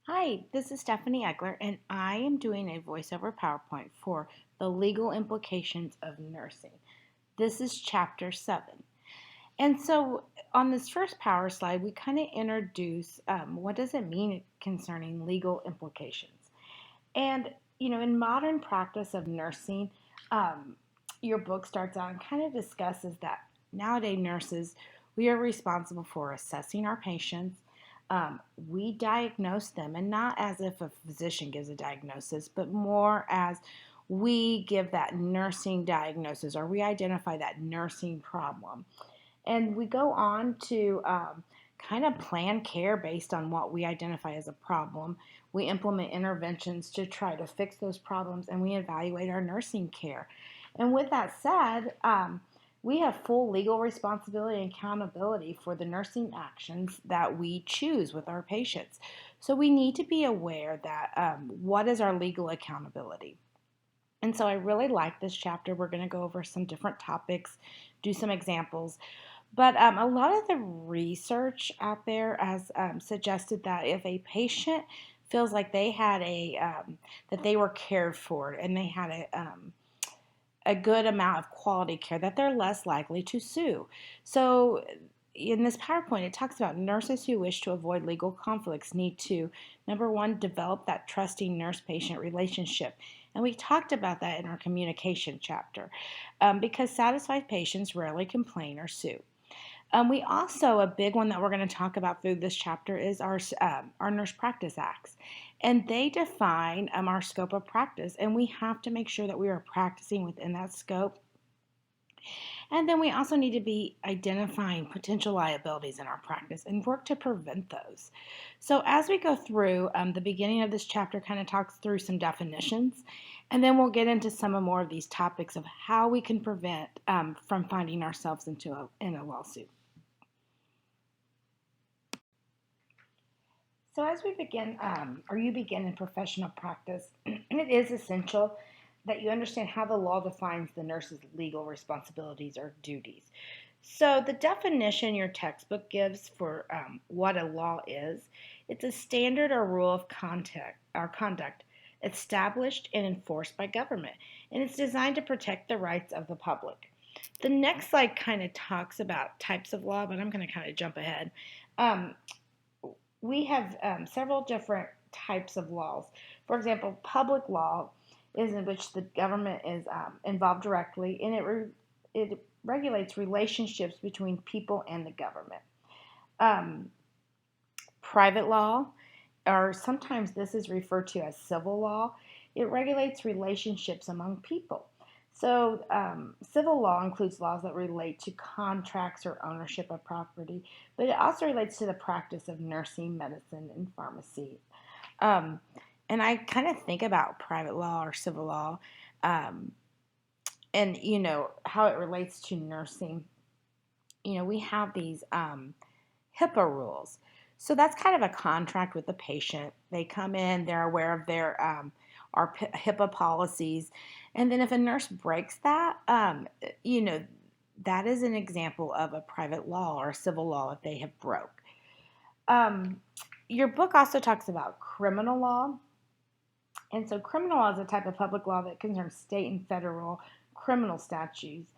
Hi, this is Stephanie Egler, and I am doing a voiceover PowerPoint for the legal implications of nursing. This is Chapter 7. And so on this first power slide, we kind of introduce what does it mean concerning legal implications. And, in modern practice of nursing, um, your book starts out and kind of discusses that nowadays nurses, we are responsible for assessing our patients. We diagnose them, and not as if a physician gives a diagnosis, but more as we give that nursing diagnosis or we identify that nursing problem. And we go on to kind of plan care based on what we identify as a problem. We implement interventions to try to fix those problems, and we evaluate our nursing care. And with that said, we have full legal responsibility and accountability for the nursing actions that we choose with our patients. So we need to be aware that what is our legal accountability? And so I really like this chapter. We're going to go over some different topics, do some examples. But a lot of the research out there has suggested that if a patient feels like they had that they were cared for and they had a good amount of quality care, that they're less likely to sue. So in this PowerPoint, it talks about nurses who wish to avoid legal conflicts need to, number one, develop that trusting nurse-patient relationship. And we talked about that in our communication chapter because satisfied patients rarely complain or sue. We also, a big one that we're going to talk about through this chapter is our Nurse Practice Acts. And they define our scope of practice, and we have to make sure that we are practicing within that scope. And then we also need to be identifying potential liabilities in our practice and work to prevent those. So as we go through, the beginning of this chapter kind of talks through some definitions, and then we'll get into some more of these topics of how we can prevent from finding ourselves in a lawsuit. So as we begin, or you begin in professional practice, it is essential that you understand how the law defines the nurse's legal responsibilities or duties. So the definition your textbook gives for what a law is, it's a standard or rule of conduct established and enforced by government, and it's designed to protect the rights of the public. The next slide kind of talks about types of law, but I'm going to kind of jump ahead. Um, we have several different types of laws. For example, public law is in which the government is involved directly, and it regulates relationships between people and the government. Um, Private law, or sometimes this is referred to as civil law, it regulates relationships among people. So, civil law includes laws that relate to contracts or ownership of property, but it also relates to the practice of nursing, medicine, and pharmacy. Um, and I kind of think about private law or civil law, um, and how it relates to nursing. We have these HIPAA rules. So that's kind of a contract with the patient. They come in, they're aware of their our HIPAA policies, and then if a nurse breaks that, that is an example of a private law or a civil law that they have broke. Um, your book also talks about criminal law, and so criminal law is a type of public law that concerns state and federal criminal statutes,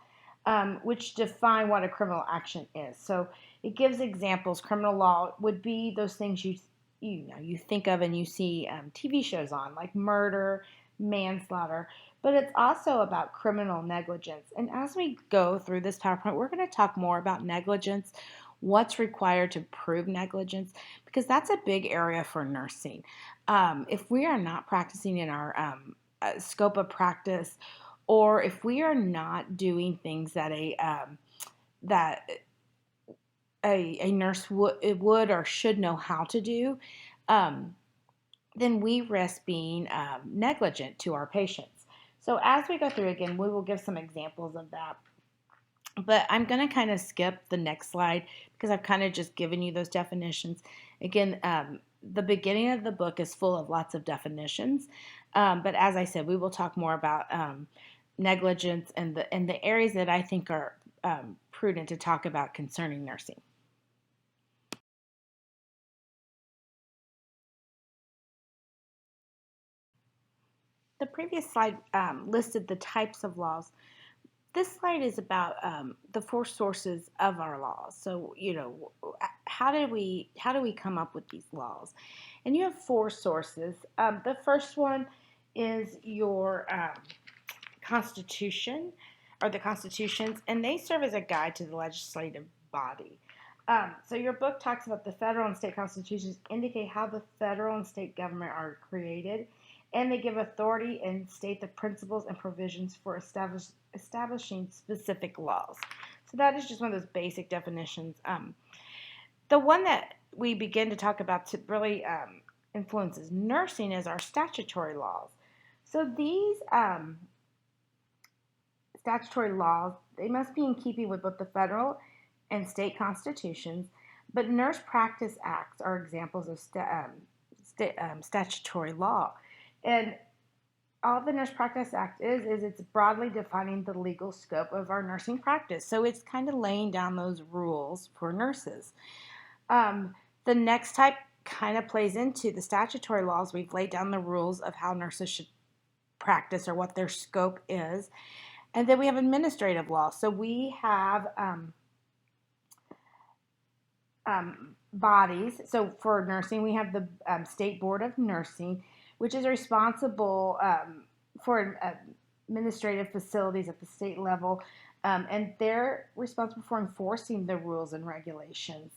which define what a criminal action is. So it gives examples. Criminal law would be those things you think of and you see TV shows on, like murder, manslaughter, but it's also about criminal negligence. And as we go through this PowerPoint, we're going to talk more about negligence, what's required to prove negligence, because that's a big area for nursing. If we are not practicing in our scope of practice, or if we are not doing things that that a nurse would or should know how to do, then we risk being negligent to our patients. So as we go through again, we will give some examples of that. But I'm going to kind of skip the next slide because I've kind of just given you those definitions. Again, the beginning of the book is full of lots of definitions. But as I said, we will talk more about negligence and the areas that I think are prudent to talk about concerning nursing. The previous slide listed the types of laws. This slide is about the four sources of our laws. So, how do we come up with these laws? And you have four sources. The first one is your Constitution, or the constitutions, and they serve as a guide to the legislative body. So your book talks about the federal and state constitutions indicate how the federal and state government are created, and they give authority and state the principles and provisions for establishing specific laws. So that is just one of those basic definitions. The one that we begin to talk about to really influences nursing is our statutory laws. So these statutory laws, they must be in keeping with both the federal and state constitutions, but nurse practice acts are examples of statutory law. And all the Nurse Practice Act is it's broadly defining the legal scope of our nursing practice. So it's kind of laying down those rules for nurses. The next type kind of plays into the statutory laws. We've laid down the rules of how nurses should practice or what their scope is. And then we have administrative law. So we have bodies. So for nursing, we have the State Board of Nursing, which is responsible for administrative facilities at the state level, and they're responsible for enforcing the rules and regulations.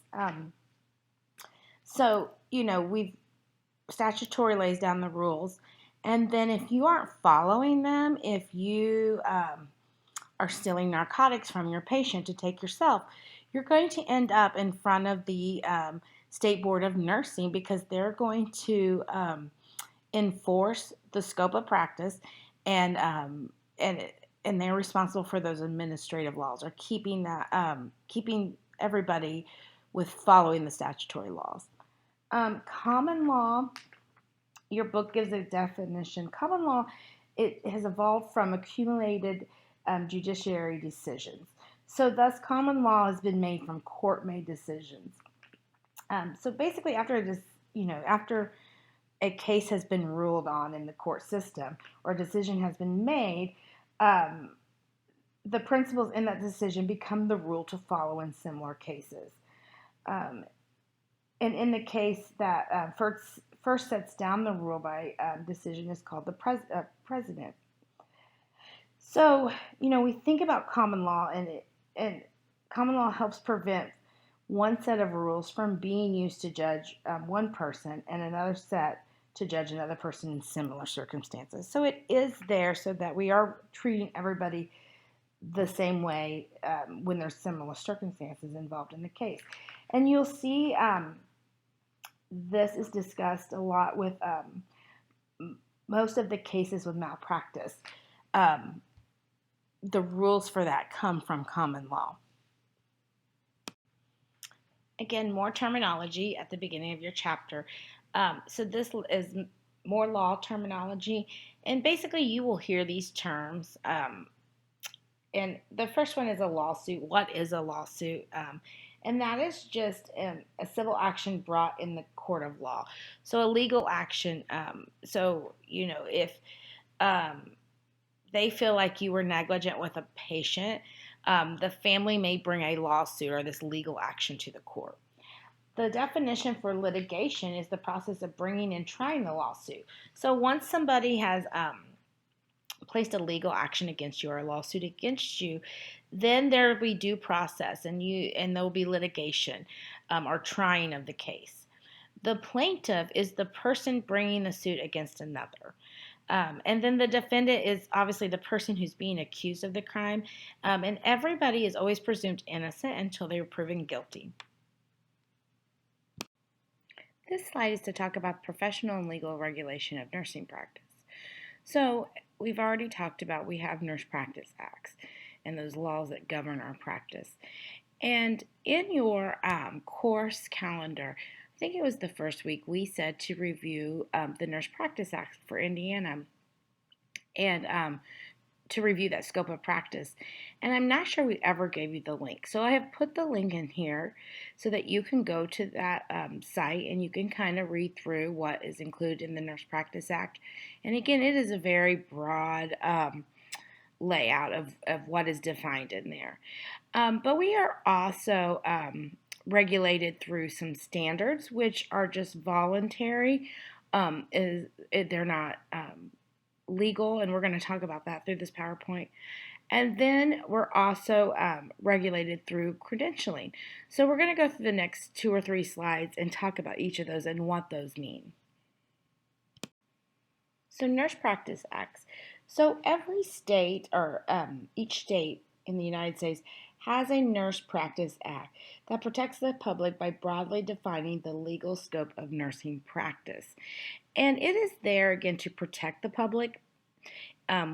So, we've statutory lays down the rules, and then if you aren't following them, if you are stealing narcotics from your patient to take yourself, you're going to end up in front of the State Board of Nursing because they're going to enforce the scope of practice, and they're responsible for those administrative laws, or keeping everybody with following the statutory laws. Common law, your book gives a definition. Common law, it has evolved from accumulated judiciary decisions. So thus, common law has been made from court-made decisions. So basically, after a case has been ruled on in the court system or a decision has been made, the principles in that decision become the rule to follow in similar cases. And in the case that first sets down the rule by decision is called the president. So, we think about common law, and common law helps prevent one set of rules from being used to judge one person and another set to judge another person in similar circumstances. So it is there so that we are treating everybody the same way when there's similar circumstances involved in the case. And you'll see this is discussed a lot with most of the cases with malpractice. The rules for that come from common law. Again, more terminology at the beginning of your chapter. So this is more law terminology, and basically you will hear these terms. And the first one is a lawsuit. What is a lawsuit? And that is just a civil action brought in the court of law. So a legal action. If they feel like you were negligent with a patient, the family may bring a lawsuit or this legal action to the court. The definition for litigation is the process of bringing and trying the lawsuit. So once somebody has placed a legal action against you or a lawsuit against you, then there will be due process, and there will be litigation or trying of the case. The plaintiff is the person bringing the suit against another. And then the defendant is obviously the person who's being accused of the crime. And everybody is always presumed innocent until they are proven guilty. This slide is to talk about professional and legal regulation of nursing practice. So we've already talked about we have Nurse Practice Acts and those laws that govern our practice. And in your course calendar, I think it was the first week, we said to review the Nurse Practice Act for Indiana and to review that scope of practice. And I'm not sure we ever gave you the link. So I have put the link in here so that you can go to that site and you can kind of read through what is included in the Nurse Practice Act. And again, it is a very broad layout of what is defined in there. But we are also regulated through some standards, which are just voluntary. They're not legal, and we're going to talk about that through this PowerPoint. And then we're also regulated through credentialing. So we're going to go through the next 2 or 3 slides and talk about each of those and what those mean. So Nurse Practice Acts. So every state, or each state in the United States, has a Nurse Practice Act that protects the public by broadly defining the legal scope of nursing practice. And it is there, again, to protect the public.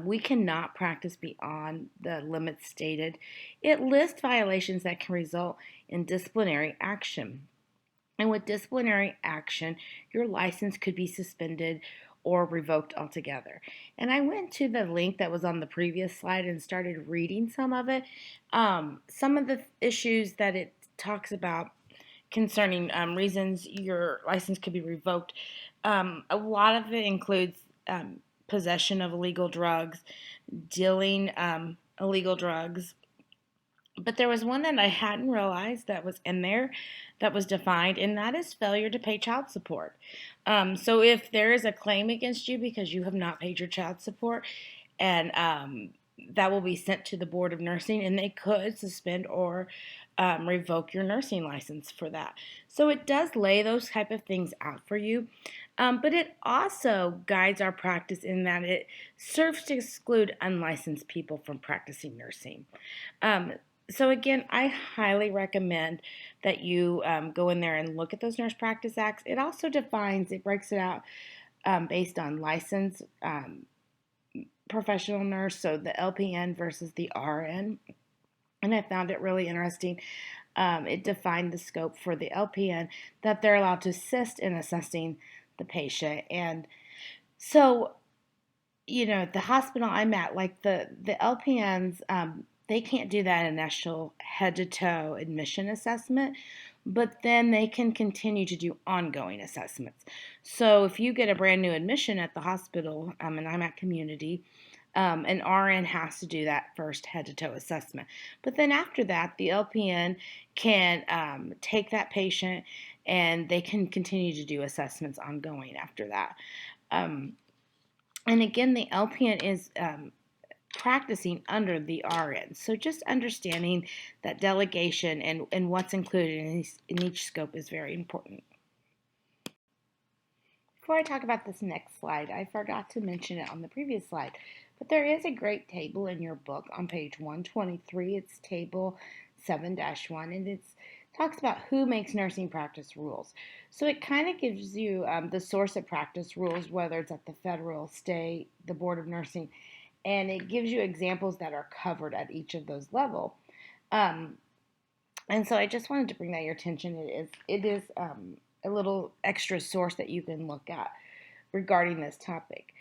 We cannot practice beyond the limits stated. It lists violations that can result in disciplinary action. And with disciplinary action, your license could be suspended or revoked altogether. And I went to the link that was on the previous slide and started reading some of it. Some of the issues that it talks about concerning reasons your license could be revoked, a lot of it includes possession of illegal drugs, dealing illegal drugs. But there was one that I hadn't realized that was in there that was defined, and that is failure to pay child support. So if there is a claim against you because you have not paid your child support, and that will be sent to the Board of Nursing, and they could suspend or revoke your nursing license for that. So it does lay those type of things out for you. But it also guides our practice in that it serves to exclude unlicensed people from practicing nursing. So again, I highly recommend that you go in there and look at those Nurse Practice Acts. It also breaks it out based on license, professional nurse, so the LPN versus the RN. And I found it really interesting. It defined the scope for the LPN that they're allowed to assist in assessing the patient. And so, at the hospital I'm at, like the LPNs, they can't do that initial head-to-toe admission assessment, but then they can continue to do ongoing assessments. So if you get a brand new admission at the hospital, and I'm at community, an RN has to do that first head-to-toe assessment. But then after that, the LPN can take that patient and they can continue to do assessments ongoing after that. And again, the LPN is practicing under the RN. So just understanding that delegation and what's included in each scope is very important. Before I talk about this next slide, I forgot to mention it on the previous slide, but there is a great table in your book on page 123. It's table 7-1, and it talks about who makes nursing practice rules. So it kind of gives you the source of practice rules, whether it's at the federal, state, the Board of Nursing, and it gives you examples that are covered at each of those levels. And so I just wanted to bring that to your attention. It is a little extra source that you can look at regarding this topic.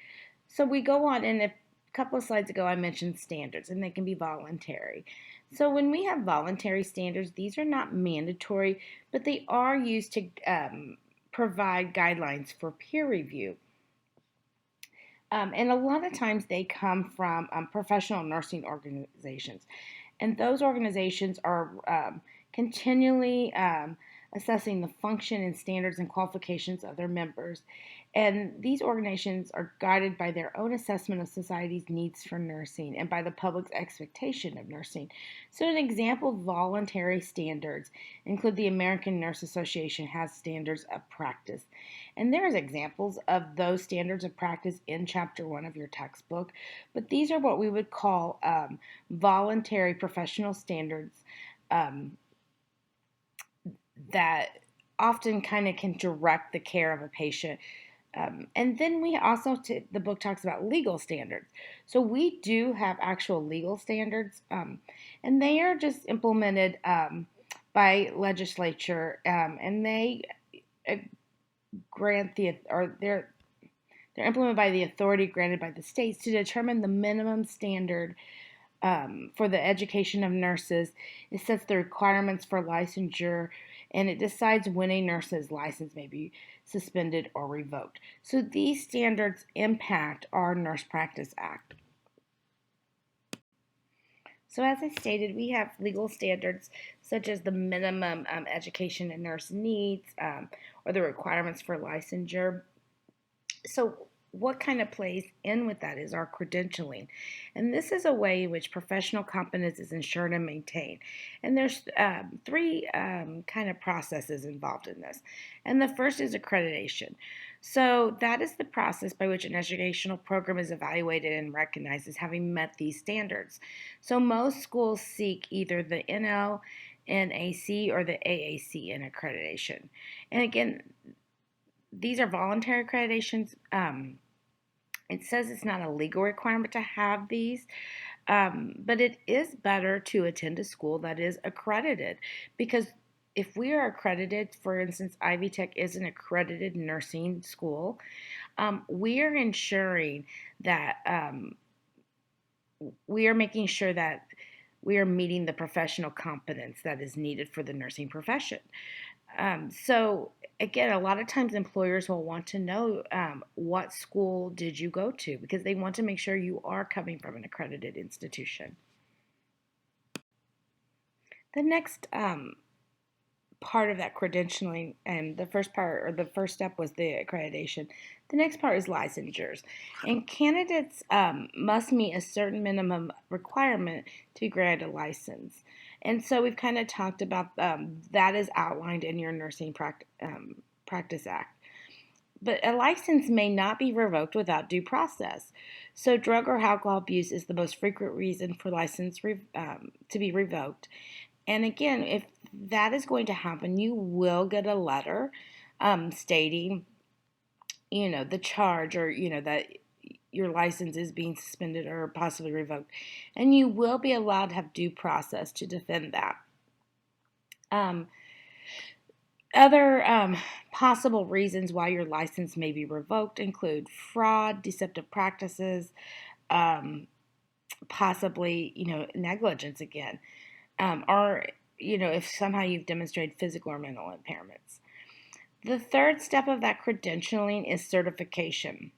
So we go on, and a couple of slides ago I mentioned standards, and they can be voluntary. So when we have voluntary standards, these are not mandatory, but they are used to provide guidelines for peer review. And a lot of times they come from professional nursing organizations. And those organizations are continually assessing the function and standards and qualifications of their members. And these organizations are guided by their own assessment of society's needs for nursing and by the public's expectation of nursing. So an example of voluntary standards include the American Nurse Association has standards of practice. And there's examples of those standards of practice in Chapter 1 of your textbook. But these are what we would call voluntary professional standards that often kind of can direct the care of a patient. And then we also, the book talks about legal standards. So we do have actual legal standards, and they are just implemented by legislature, and they grant They're implemented by the authority granted by the states to determine the minimum standard for the education of nurses. It sets the requirements for licensure, and it decides when a nurse's license may be suspended or revoked. So these standards impact our Nurse Practice Act. So as I stated, we have legal standards such as the minimum education a nurse needs or the requirements for licensure. So what kind of plays in with that is our credentialing. And this is a way in which professional competence is ensured and maintained. And there's three kind of processes involved in this. And the first is accreditation. So that is the process by which an educational program is evaluated and recognized as having met these standards. So most schools seek either the NAC or the AAC in accreditation. And again, these are voluntary accreditations. It says it's not a legal requirement to have these, but it is better to attend a school that is accredited, because if we are accredited, for instance, Ivy Tech is an accredited nursing school, we are ensuring that we are making sure that we are meeting the professional competence that is needed for the nursing profession. So again, a lot of times employers will want to know what school did you go to, because they want to make sure you are coming from an accredited institution. The next part of that credentialing, and the first part, or the first step, was the accreditation. The next part is licensures, and candidates must meet a certain minimum requirement to be granted a license. And so we've kind of talked about that is outlined in your Nursing Practice Act. But a license may not be revoked without due process. So drug or alcohol abuse is the most frequent reason for license to be revoked. And again, if that is going to happen, you will get a letter stating, the charge, or, that your license is being suspended or possibly revoked. And you will be allowed to have due process to defend that. Other possible reasons why your license may be revoked include fraud, deceptive practices, possibly, negligence again. Or, if somehow you've demonstrated physical or mental impairments. The third step of that credentialing is certification.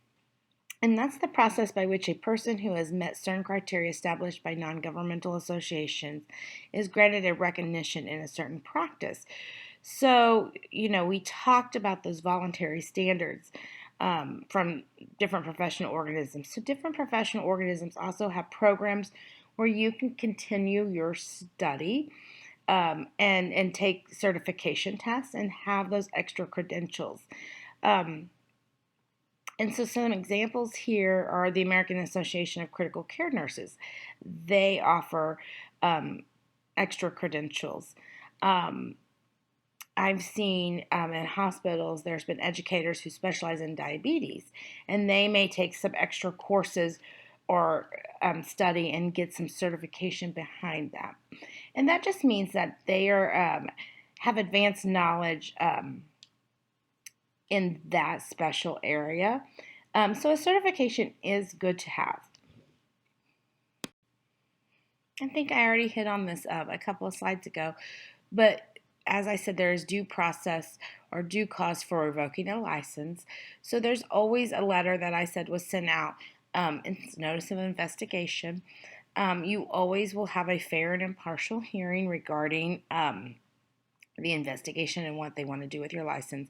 And that's the process by which a person who has met certain criteria established by non-governmental associations is granted a recognition in a certain practice. So, we talked about those voluntary standards from different professional organisms. So different professional organisms also have programs where you can continue your study and take certification tests and have those extra credentials. And so some examples here are the American Association of Critical Care Nurses. They offer extra credentials. I've seen in hospitals, there's been educators who specialize in diabetes, and they may take some extra courses or study and get some certification behind that. And that just means that they are have advanced knowledge in that special area. So a certification is good to have. I think I already hit on this a couple of slides ago, but as I said, there is due process or due cause for revoking a license. So there's always a letter that I said was sent out. It's notice of investigation. You always will have a fair and impartial hearing regarding the investigation and what they want to do with your license.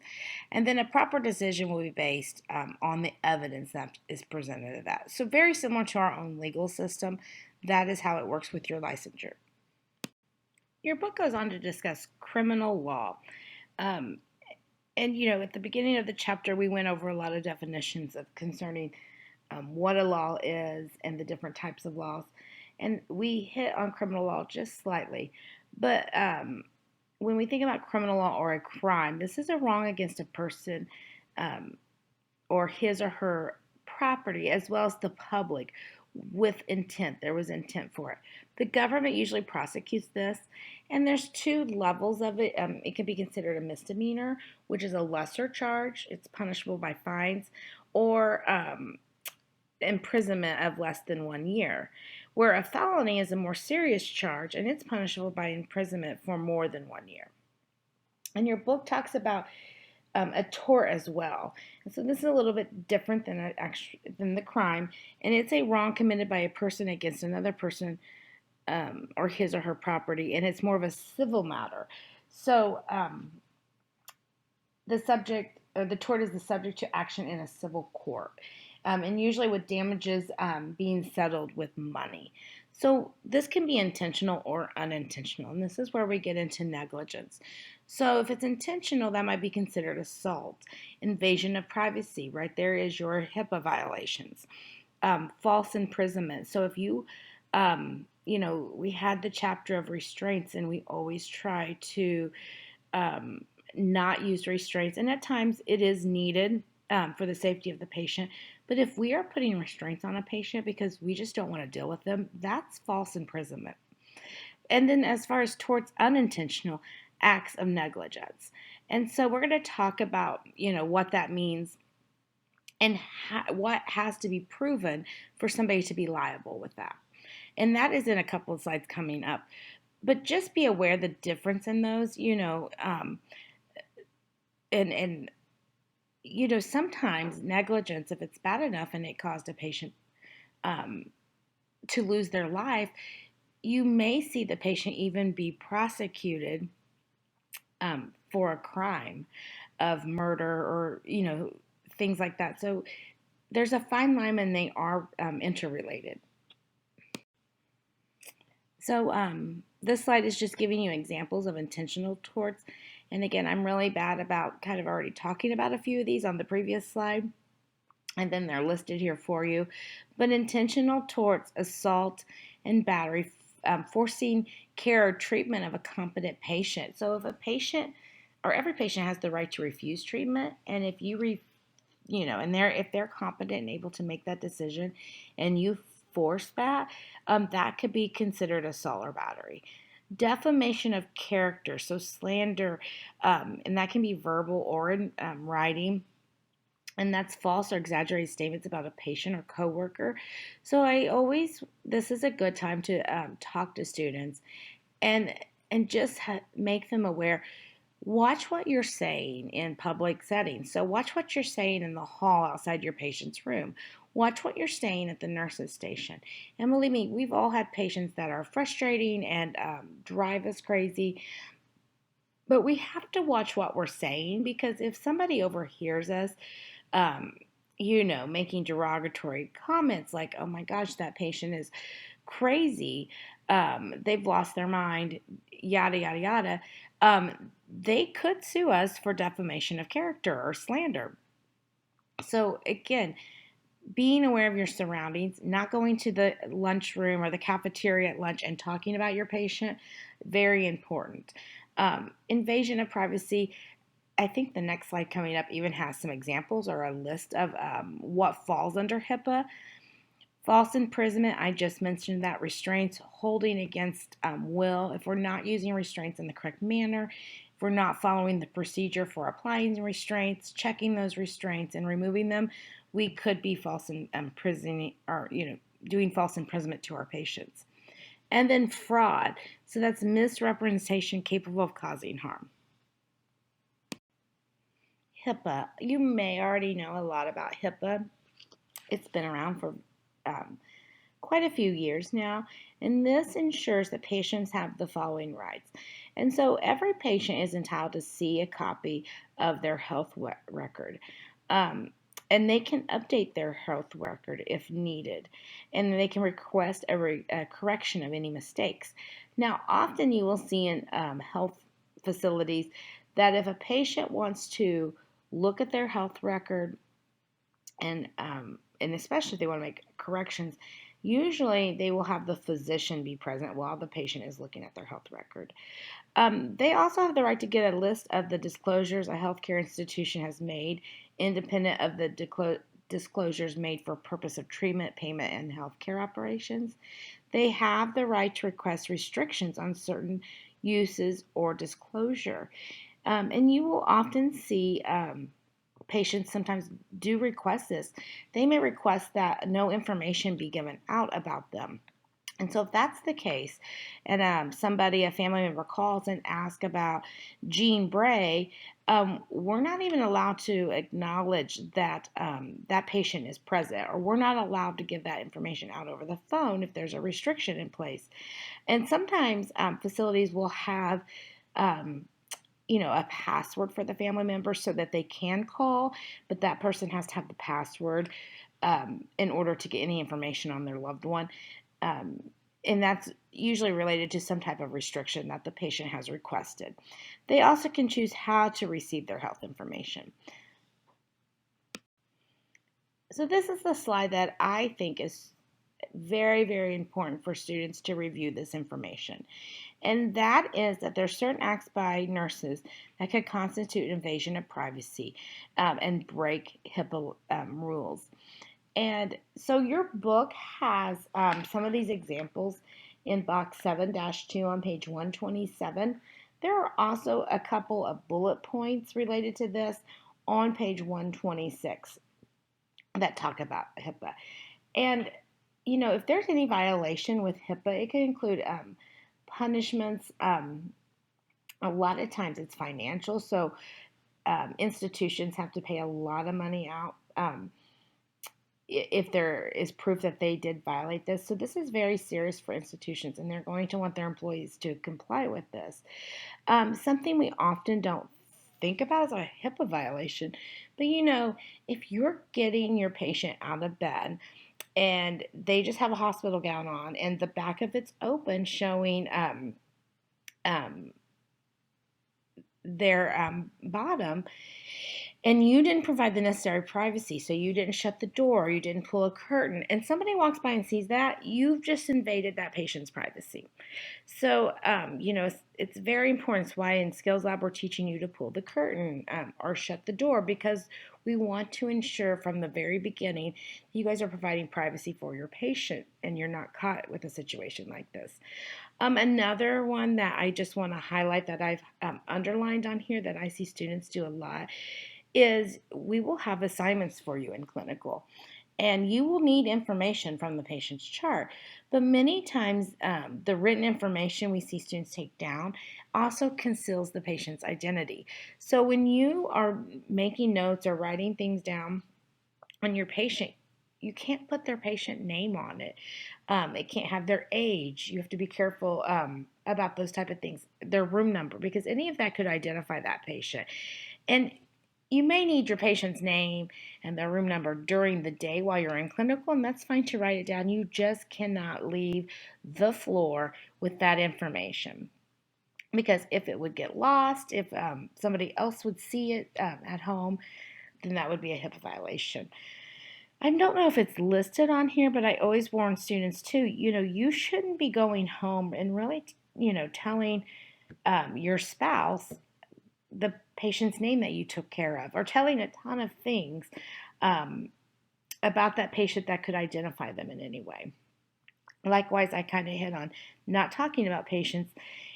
And then a proper decision will be based on the evidence that is presented at that. So very similar to our own legal system, that is how it works with your licensure. Your book goes on to discuss criminal law. And, at the beginning of the chapter, we went over a lot of definitions of concerning what a law is and the different types of laws. And we hit on criminal law just slightly. But when we think about criminal law or a crime, this is a wrong against a person or his or her property, as well as the public, with intent. There was intent for it. The government usually prosecutes this, and there's two levels of it. It can be considered a misdemeanor, which is a lesser charge. It's punishable by fines, or imprisonment of less than 1 year, where a felony is a more serious charge and it's punishable by imprisonment for more than 1 year. And your book talks about a tort as well. And so this is a little bit different than the crime, and it's a wrong committed by a person against another person, or his or her property, and it's more of a civil matter. So the tort is the subject to action in a civil court, and usually with damages being settled with money. So this can be intentional or unintentional, and this is where we get into negligence. So if it's intentional, that might be considered assault, invasion of privacy. Right there is your HIPAA violations, false imprisonment. So if we had the chapter of restraints, and we always try to not use restraints, and at times it is needed for the safety of the patient. But if we are putting restraints on a patient because we just don't want to deal with them, that's false imprisonment. And then as far as torts, unintentional acts of negligence. And so we're going to talk about, what that means and what has to be proven for somebody to be liable with that. And that is in a couple of slides coming up. But just be aware the difference in those, and sometimes negligence, if it's bad enough and it caused a patient to lose their life, you may see the patient even be prosecuted for a crime of murder or things like that. So there's a fine line, and they are interrelated. So this slide is just giving you examples of intentional torts. And again, I'm really bad about kind of already talking about a few of these on the previous slide, and then they're listed here for you. But intentional torts, assault and battery, forcing care or treatment of a competent patient. So if a patient, or every patient has the right to refuse treatment, and if you if they're competent and able to make that decision, and you force that, that could be considered assault or battery. Defamation of character, so slander, and that can be verbal or in writing, and that's false or exaggerated statements about a patient or coworker. So this is a good time to talk to students and just make them aware. Watch what you're saying in public settings. So watch what you're saying in the hall outside your patient's room. Watch what you're saying at the nurse's station. And believe me, we've all had patients that are frustrating and drive us crazy. But we have to watch what we're saying, because if somebody overhears us, making derogatory comments like, oh my gosh, that patient is crazy, they've lost their mind, yada, yada, yada, they could sue us for defamation of character or slander. So again, being aware of your surroundings, not going to the lunchroom or the cafeteria at lunch and talking about your patient, very important. Invasion of privacy, I think the next slide coming up even has some examples or a list of what falls under HIPAA. False imprisonment, I just mentioned that. Restraints, holding against will. If we're not using restraints in the correct manner, if we're not following the procedure for applying restraints, checking those restraints and removing them, we could be false imprisoning, or doing false imprisonment to our patients. And then fraud, so that's misrepresentation capable of causing harm. HIPAA, you may already know a lot about HIPAA. It's been around for quite a few years now, and this ensures that patients have the following rights. And so every patient is entitled to see a copy of their health record. And they can update their health record if needed, and they can request a correction of any mistakes. Now, often you will see in health facilities that if a patient wants to look at their health record, and especially if they want to make corrections, usually they will have the physician be present while the patient is looking at their health record. They also have the right to get a list of the disclosures a healthcare institution has made, independent of the disclosures made for purpose of treatment, payment, and healthcare operations. They have the right to request restrictions on certain uses or disclosure. And you will often see patients sometimes do request this. They may request that no information be given out about them. And so if that's the case, and a family member calls and asks about Jean Bray, we're not even allowed to acknowledge that that patient is present, or we're not allowed to give that information out over the phone if there's a restriction in place. And sometimes facilities will have a password for the family member so that they can call, but that person has to have the password in order to get any information on their loved one. And that's usually related to some type of restriction that the patient has requested. They also can choose how to receive their health information. So this is the slide that I think is very, very important for students to review this information. And that is that there are certain acts by nurses that could constitute invasion of privacy and break HIPAA rules. And so your book has some of these examples in box 7-2 on page 127. There are also a couple of bullet points related to this on page 126 that talk about HIPAA. And, if there's any violation with HIPAA, it could include punishments. A lot of times it's financial, so institutions have to pay a lot of money out if there is proof that they did violate this. So this is very serious for institutions, and they're going to want their employees to comply with this. Something we often don't think about is a HIPAA violation. But if you're getting your patient out of bed and they just have a hospital gown on and the back of it's open showing their bottom, and you didn't provide the necessary privacy, so you didn't shut the door, you didn't pull a curtain, and somebody walks by and sees that, you've just invaded that patient's privacy. So, it's very important. It's why in Skills Lab we're teaching you to pull the curtain or shut the door, because we want to ensure from the very beginning you guys are providing privacy for your patient and you're not caught with a situation like this. Another one that I just want to highlight that I've underlined on here that I see students do a lot is we will have assignments for you in clinical, and you will need information from the patient's chart. But many times the written information we see students take down also conceals the patient's identity. So when you are making notes or writing things down on your patient, you can't put their patient name on it. It can't have their age. You have to be careful about those type of things, their room number, because any of that could identify that patient. And you may need your patient's name and their room number during the day while you're in clinical, and that's fine to write it down. You just cannot leave the floor with that information, because if it would get lost, if somebody else would see it at home, then that would be a HIPAA violation. I don't know if it's listed on here, but I always warn students too, you shouldn't be going home and really, telling your spouse the patient's name that you took care of, or telling a ton of things about that patient that could identify them in any way. Likewise, I kind of hit on not talking about patients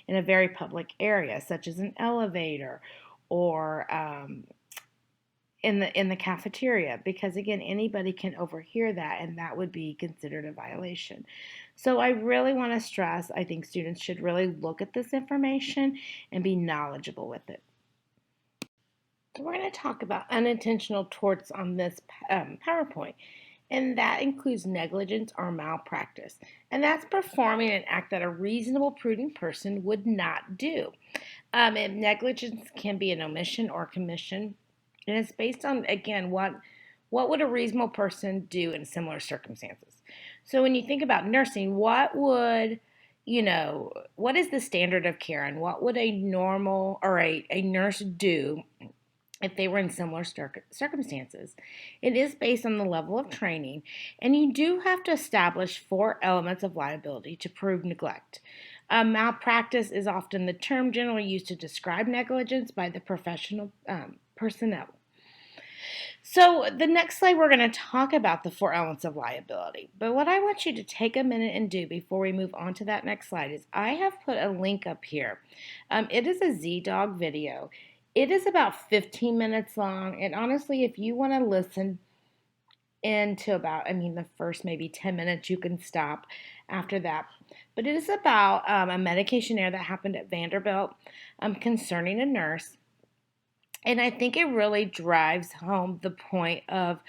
in a very public area, such as an elevator or in the cafeteria, because again, anybody can overhear that, and that would be considered a violation. So I really want to stress, I think students should really look at this information and be knowledgeable with it. So we're going to talk about unintentional torts on this PowerPoint, and that includes negligence or malpractice. And that's performing an act that a reasonable, prudent person would not do. And negligence can be an omission or commission, and it's based on, again, what would a reasonable person do in similar circumstances. So when you think about nursing, what is the standard of care, and what would a normal or a nurse do if they were in similar circumstances? It is based on the level of training, and you do have to establish 4 elements of liability to prove neglect. Malpractice is often the term generally used to describe negligence by the professional personnel. So the next slide, we're going to talk about the 4 elements of liability. But what I want you to take a minute and do before we move on to that next slide is I have put a link up here. It is a ZDog video. It is about 15 minutes long, and honestly, if you want to listen into about, the first maybe 10 minutes, you can stop after that. But it is about a medication error that happened at Vanderbilt concerning a nurse. And I think it really drives home the point of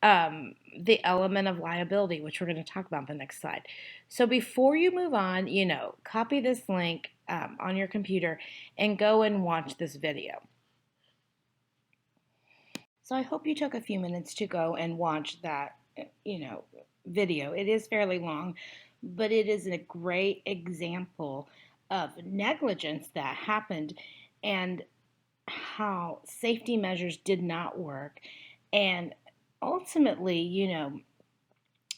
the element of liability, which we're going to talk about in the next slide. So before you move on, copy this link on your computer and go and watch this video. So I hope you took a few minutes to go and watch that, video. It is fairly long, but it is a great example of negligence that happened and how safety measures did not work. And ultimately,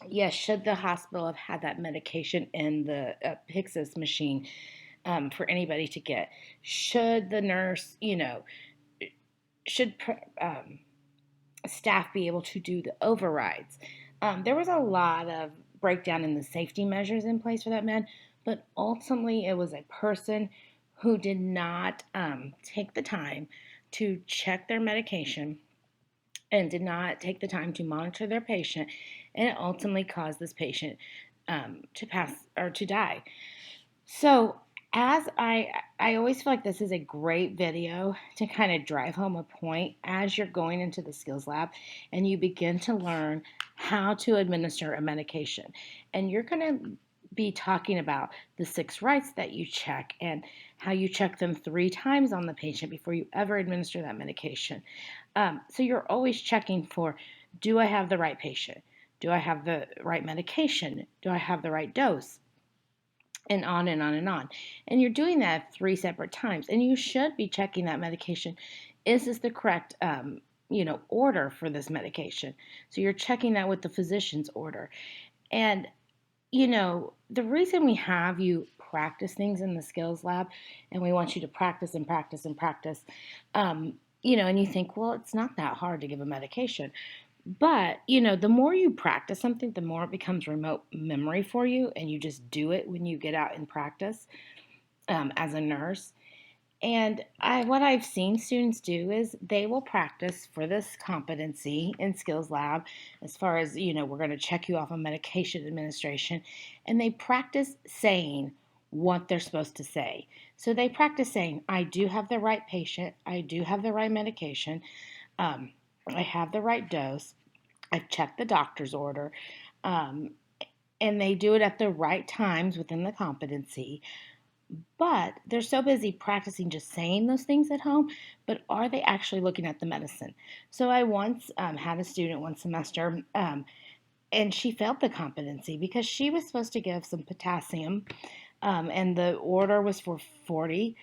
yes, should the hospital have had that medication in the Pyxis machine for anybody to get? Should the nurse, should staff be able to do the overrides? There was a lot of breakdown in the safety measures in place for that man, but ultimately it was a person who did not take the time to check their medication and did not take the time to monitor their patient, and it ultimately caused this patient to pass or to die. So, as I always feel like this is a great video to kind of drive home a point as you're going into the skills lab and you begin to learn how to administer a medication. And you're going to be talking about the 6 rights that you check and how you check them 3 times on the patient before you ever administer that medication. So you're always checking for, do I have the right patient? Do I have the right medication? Do I have the right dose? And on and on and on. And you're doing that 3 separate times. And you should be checking that medication. Is this the correct, order for this medication? So you're checking that with the physician's order. And, the reason we have you practice things in the skills lab and we want you to practice and practice and practice, and you think, well, it's not that hard to give a medication. But, the more you practice something, the more it becomes remote memory for you, and you just do it when you get out and practice as a nurse. And what I've seen students do is they will practice for this competency in skills lab as far as, we're going to check you off on medication administration, and they practice saying what they're supposed to say. So they practice saying, I do have the right patient, I do have the right medication, I have the right dose, I've checked the doctor's order, um, and they do it at the right times within the competency. But they're so busy practicing just saying those things at home, but are they actually looking at the medicine? So I once had a student one semester, and she failed the competency because she was supposed to give some potassium, and the order was for 40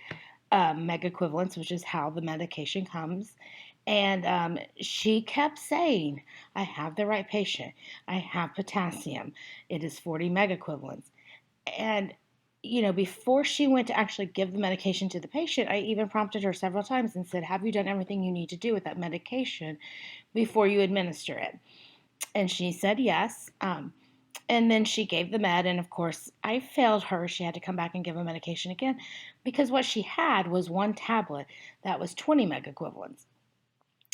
megaequivalents, which is how the medication comes. And she kept saying, I have the right patient. I have potassium. It is 40 megaequivalents. And, before she went to actually give the medication to the patient, I even prompted her several times and said, have you done everything you need to do with that medication before you administer it? And she said yes. And then she gave the med, and of course, I failed her. She had to come back and give a medication again because what she had was 1 tablet that was 20 megaequivalents.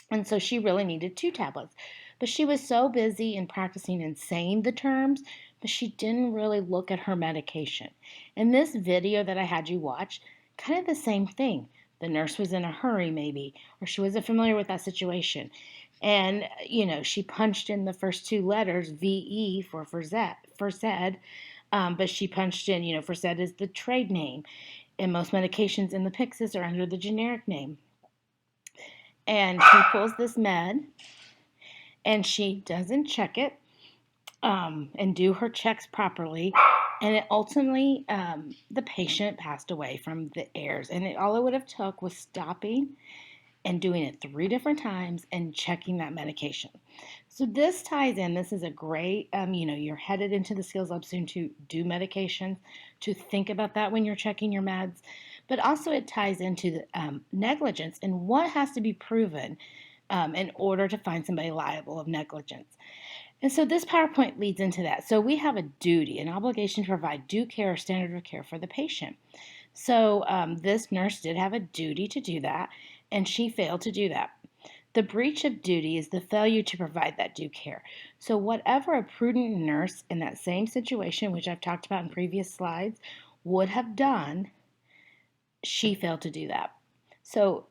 And so she really needed 2 tablets. But she was so busy in practicing and saying the terms, but she didn't really look at her medication. In this video that I had you watch, kind of the same thing. The nurse was in a hurry, maybe, or she wasn't familiar with that situation. And, she punched in the first 2 letters, VE for Versed, but she punched in, Versed is the trade name. And most medications in the Pyxis are under the generic name. And she pulls this med, and she doesn't check it and do her checks properly. And it ultimately, the patient passed away from the errors. And all it would have took was stopping and doing it 3 different times and checking that medication. So this ties in. This is a great, you're headed into the skills lab soon to do medications, to think about that when you're checking your meds. But also it ties into the, negligence and what has to be proven in order to find somebody liable of negligence. And so this PowerPoint leads into that. So we have a duty, an obligation to provide due care or standard of care for the patient. So this nurse did have a duty to do that, and she failed to do that. The breach of duty is the failure to provide that due care. So, whatever a prudent nurse in that same situation, which I've talked about in previous slides, would have done, she failed to do that. So,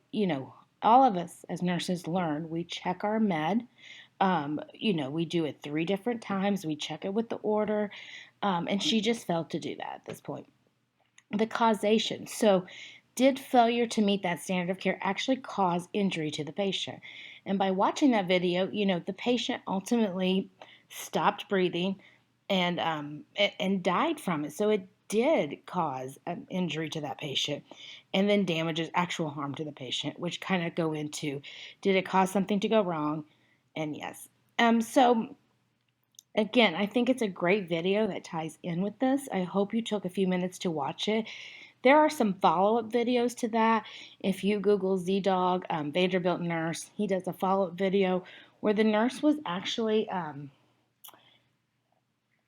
all of us as nurses learn, we check our med. We do it 3 different times. We check it with the order. And she just failed to do that at this point. The causation. So, did failure to meet that standard of care actually cause injury to the patient? And by watching that video, the patient ultimately stopped breathing and died from it. So it did cause an injury to that patient, and then damages, actual harm to the patient, which kind of go into, did it cause something to go wrong? And yes. So again, I think it's a great video that ties in with this. I hope you took a few minutes to watch it. There are some follow-up videos to that. If you Google Z-Dog, Vanderbilt nurse, he does a follow-up video where the nurse was actually,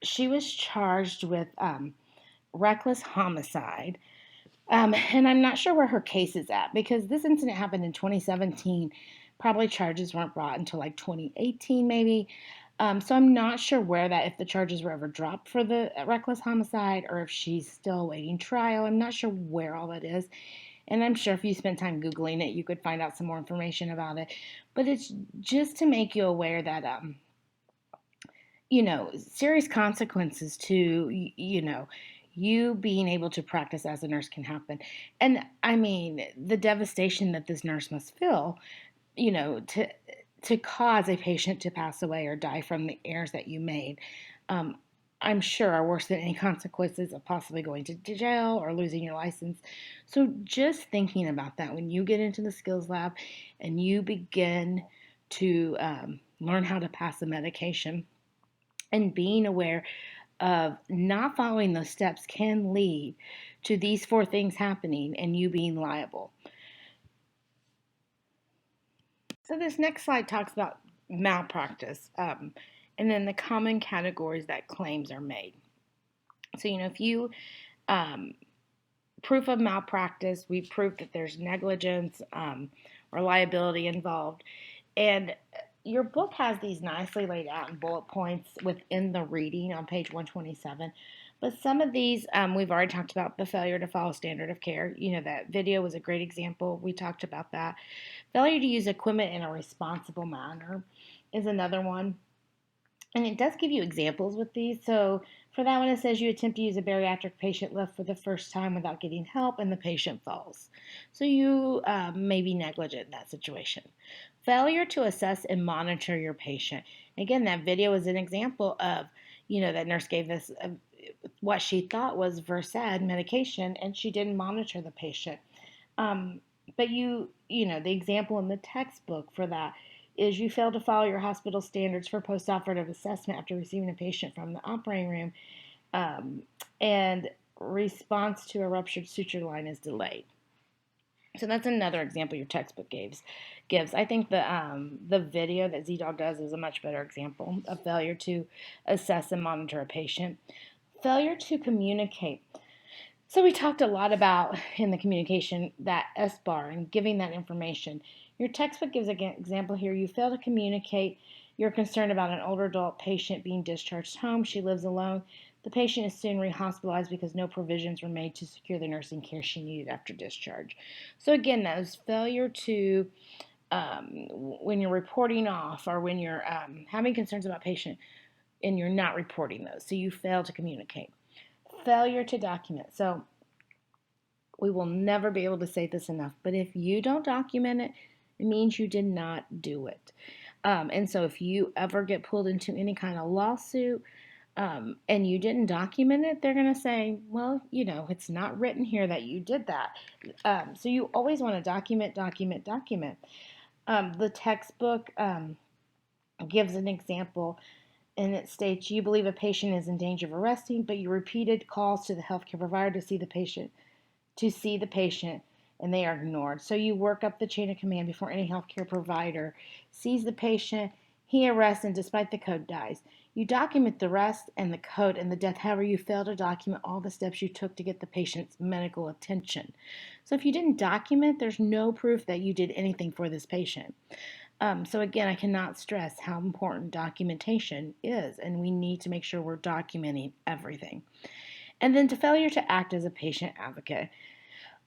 she was charged with reckless homicide. And I'm not sure where her case is at because this incident happened in 2017. Probably charges weren't brought until like 2018 maybe. So I'm not sure where that, if the charges were ever dropped for the reckless homicide or if she's still awaiting trial. I'm not sure where all that is. And I'm sure if you spent time Googling it, you could find out some more information about it. But it's just to make you aware that, serious consequences to, you being able to practice as a nurse can happen. And I mean, the devastation that this nurse must feel, to cause a patient to pass away or die from the errors that you made, I'm sure are worse than any consequences of possibly going to jail or losing your license. So just thinking about that when you get into the skills lab and you begin to learn how to pass a medication, and being aware of not following those steps can lead to these 4 things happening and you being liable. So this next slide talks about malpractice, and then the common categories that claims are made. So, if you proof of malpractice, we prove that there's negligence or liability involved. And your book has these nicely laid out in bullet points within the reading on page 127. But some of these, we've already talked about the failure to follow standard of care. That video was a great example. We talked about that. Failure to use equipment in a responsible manner is another one. And it does give you examples with these. So for that one, it says you attempt to use a bariatric patient lift for the first time without getting help and the patient falls. So you may be negligent in that situation. Failure to assess and monitor your patient. Again, that video is an example of, that nurse gave us what she thought was Versed medication and she didn't monitor the patient. But the example in the textbook for that is you fail to follow your hospital standards for post-operative assessment after receiving a patient from the operating room, and response to a ruptured suture line is delayed. So that's another example your textbook gives. I think the video that Z-Dog does is a much better example of failure to assess and monitor a patient. Failure to communicate. So we talked a lot about in the communication that S-bar and giving that information. Your textbook gives an example here. You fail to communicate. You're concerned about an older adult patient being discharged home. She lives alone. The patient is soon rehospitalized because no provisions were made to secure the nursing care she needed after discharge. So again, that was failure to, when you're reporting off or when you're having concerns about patient and you're not reporting those. So you fail to communicate. Failure to document. So we will never be able to say this enough, but if you don't document it, it means you did not do it. And so if you ever get pulled into any kind of lawsuit and you didn't document it, they're going to say, well, it's not written here that you did that. So you always want to document. The textbook gives an example, and it states you believe a patient is in danger of arresting, but you repeated calls to the healthcare provider to see the patient, and they are ignored. So you work up the chain of command before any healthcare provider sees the patient. He arrests and despite the code dies. You document the rest and the code and the death. However, you fail to document all the steps you took to get the patient's medical attention. So if you didn't document, there's no proof that you did anything for this patient. So again, I cannot stress how important documentation is, and we need to make sure we're documenting everything. And then to failure to act as a patient advocate.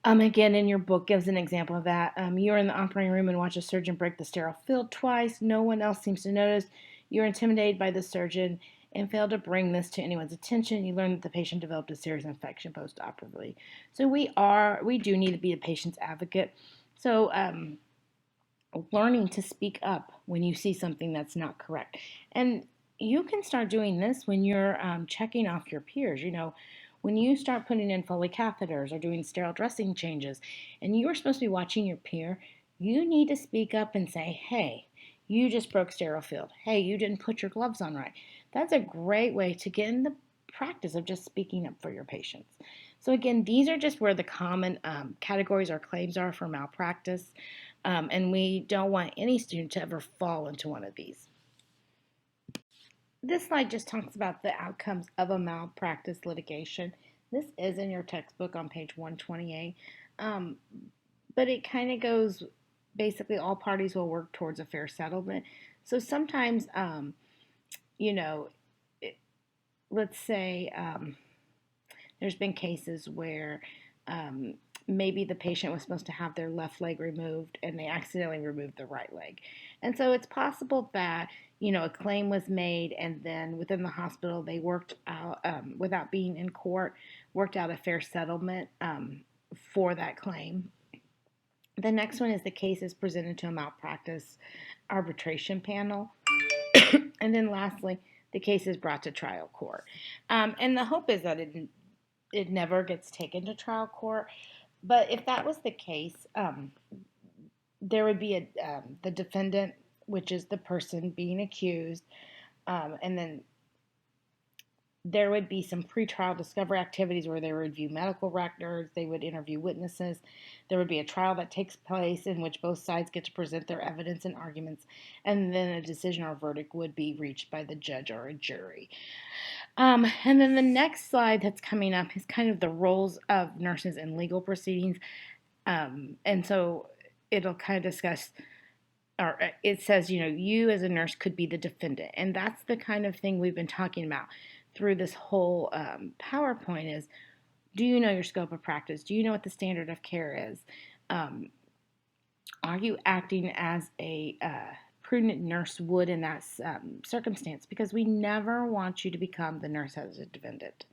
Again, in your book gives an example of that. You're in the operating room and watch a surgeon break the sterile field twice. No one else seems to notice. You're intimidated by the surgeon and fail to bring this to anyone's attention. You learn that the patient developed a serious infection post-operatively. So we do need to be a patient's advocate. So learning to speak up when you see something that's not correct. And you can start doing this when you're checking off your peers. When you start putting in Foley catheters or doing sterile dressing changes, and you are supposed to be watching your peer, you need to speak up and say, hey, you just broke sterile field. Hey, you didn't put your gloves on right. That's a great way to get in the practice of just speaking up for your patients. So again, these are just where the common categories or claims are for malpractice. And we don't want any student to ever fall into one of these. This slide just talks about the outcomes of a malpractice litigation. This is in your textbook on page 128, but it kind of goes, basically all parties will work towards a fair settlement. So sometimes, you know, let's say there's been cases where maybe the patient was supposed to have their left leg removed and they accidentally removed the right leg. And so it's possible that, a claim was made and then within the hospital they worked out, without being in court, worked out a fair settlement for that claim. The next one is the case is presented to a malpractice arbitration panel. And then lastly, the case is brought to trial court. And the hope is that it never gets taken to trial court. But if that was the case, there would be the defendant, which is the person being accused, and then there would be some pretrial discovery activities where they would review medical records, they would interview witnesses. There would be a trial that takes place in which both sides get to present their evidence and arguments, and then a decision or verdict would be reached by the judge or a jury. And then the next slide that's coming up is kind of the roles of nurses in legal proceedings. And so it'll kind of discuss, or it says, you as a nurse could be the defendant. And that's the kind of thing we've been talking about through this whole PowerPoint is, do you know your scope of practice? Do you know what the standard of care is? Are you acting as a prudent nurse would in that circumstance? Because we never want you to become the nurse as a defendant.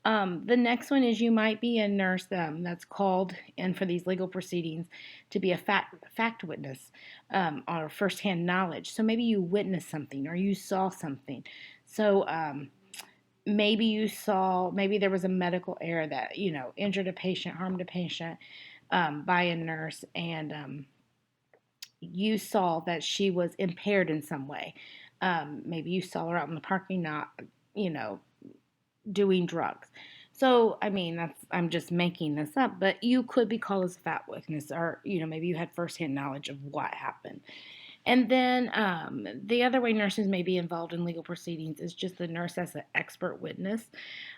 The next one is you might be a nurse that's called in for these legal proceedings to be a fact witness or firsthand knowledge. So maybe you witnessed something or you saw something. So maybe there was a medical error that, injured a patient, harmed a patient by a nurse, and you saw that she was impaired in some way. Maybe you saw her out in the parking lot, doing drugs. So, I'm just making this up, but you could be called as a fact witness, or, maybe you had firsthand knowledge of what happened. And then the other way nurses may be involved in legal proceedings is just the nurse as an expert witness.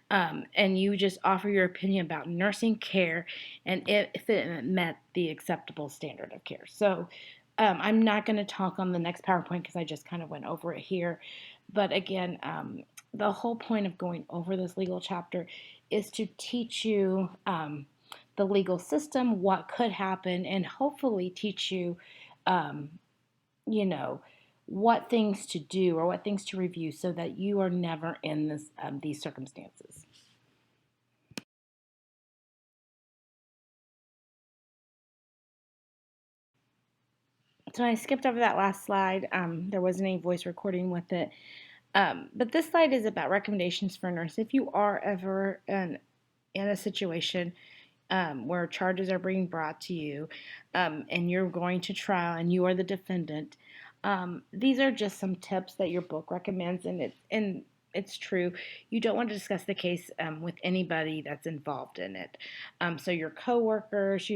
And you just offer your opinion about nursing care and if it met the acceptable standard of care. So I'm not going to talk on the next PowerPoint because I just kind of went over it here. But again, the whole point of going over this legal chapter is to teach you the legal system, what could happen, and hopefully teach you what things to do or what things to review so that you are never in these circumstances. So I skipped over that last slide. There wasn't any voice recording with it. But this slide is about recommendations for a nurse. If you are ever in a situation where charges are being brought to you and you're going to trial and you are the defendant, these are just some tips that your book recommends, and it's true. You don't want to discuss the case with anybody that's involved in it. So your coworkers,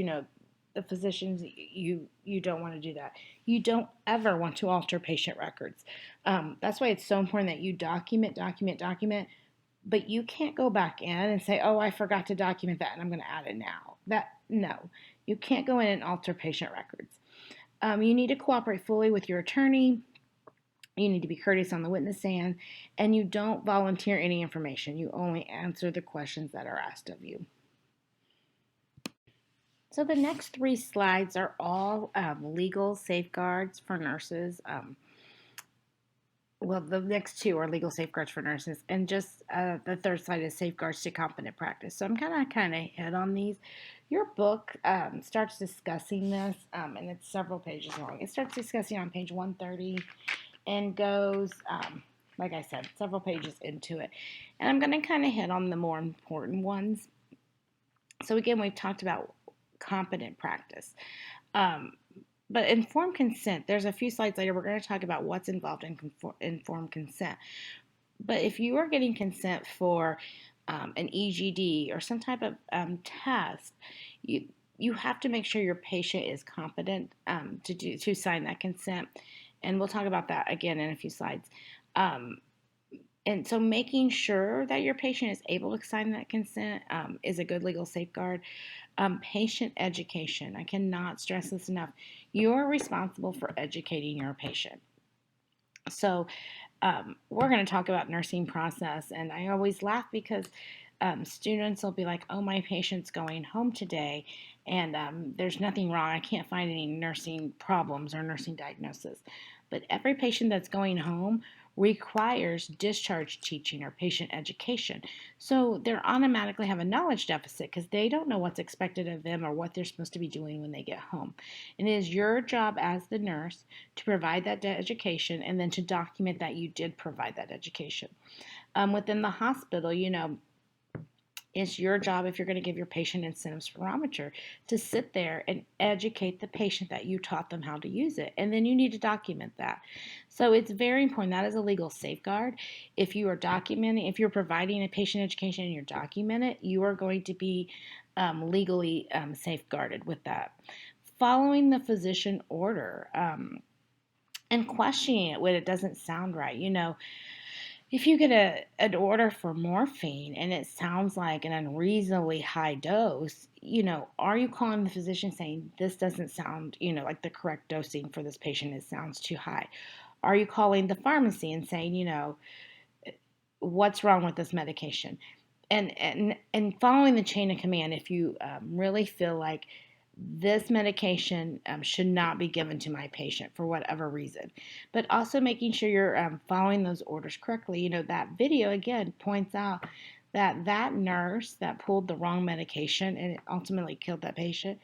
the physicians, you don't want to do that. You don't ever want to alter patient records. That's why it's so important that you document, but you can't go back in and say, oh, I forgot to document that and I'm going to add it now. No, you can't go in and alter patient records. You need to cooperate fully with your attorney. You need to be courteous on the witness stand, and you don't volunteer any information. You only answer the questions that are asked of you. So the next 3 slides are all legal safeguards for nurses. Well, the next 2 are legal safeguards for nurses, and just the third slide is safeguards to competent practice. So I'm kind of hit on these. Your book starts discussing this, and it's several pages long. It starts discussing on page 130 and goes, like I said, several pages into it. And I'm going to kind of hit on the more important ones. So again, we've talked about competent practice. But informed consent, there's a few slides later, we're going to talk about what's involved in informed consent. But if you are getting consent for an EGD or some type of test, you have to make sure your patient is competent to sign that consent. And we'll talk about that again in a few slides. And so making sure that your patient is able to sign that consent is a good legal safeguard. Patient education. I cannot stress this enough. You're responsible for educating your patient. So we're going to talk about nursing process, and I always laugh because students will be like, oh, my patient's going home today, and there's nothing wrong. I can't find any nursing problems or nursing diagnosis. But every patient that's going home requires discharge teaching or patient education. So they automatically have a knowledge deficit because they don't know what's expected of them or what they're supposed to be doing when they get home. And it is your job as the nurse to provide that education and then to document that you did provide that education. Within the hospital, it's your job, if you're going to give your patient incentive spirometer, to sit there and educate the patient that you taught them how to use it. And then you need to document that. So it's very important. That is a legal safeguard. If you are documenting, if you're providing a patient education and you're documenting it, you are going to be legally safeguarded with that. Following the physician order and questioning it when it doesn't sound right. If you get an order for morphine and it sounds like an unreasonably high dose, are you calling the physician saying this doesn't sound, like the correct dosing for this patient? It sounds too high. Are you calling the pharmacy and saying, what's wrong with this medication? And following the chain of command, if you really feel like this medication should not be given to my patient for whatever reason, but also making sure you're following those orders correctly. That video again points out that nurse that pulled the wrong medication and it ultimately killed that patient,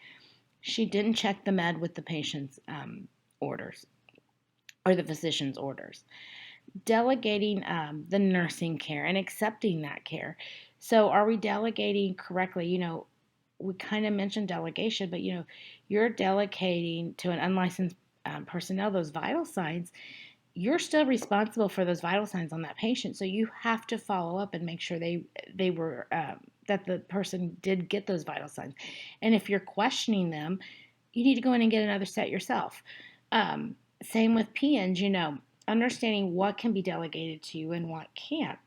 she didn't check the med with the patient's orders or the physician's orders. Delegating the nursing care and accepting that care. So are we delegating correctly? We kind of mentioned delegation, but you're delegating to an unlicensed personnel those vital signs. You're still responsible for those vital signs on that patient, so you have to follow up and make sure they were that the person did get those vital signs. And if you're questioning them, you need to go in and get another set yourself. Same with PNs, understanding what can be delegated to you and what can't.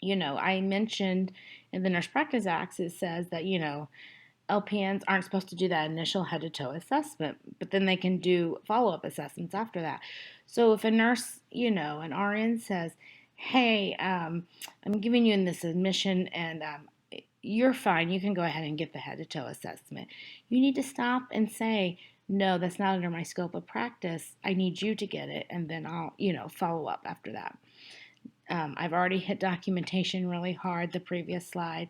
I mentioned in the Nurse Practice Acts, it says that, LPNs aren't supposed to do that initial head-to-toe assessment, but then they can do follow-up assessments after that. So if a nurse, an RN says, hey, I'm giving you in this admission and you're fine, you can go ahead and get the head-to-toe assessment. You need to stop and say, no, that's not under my scope of practice. I need you to get it, and then I'll, follow up after that. I've already hit documentation really hard, the previous slide.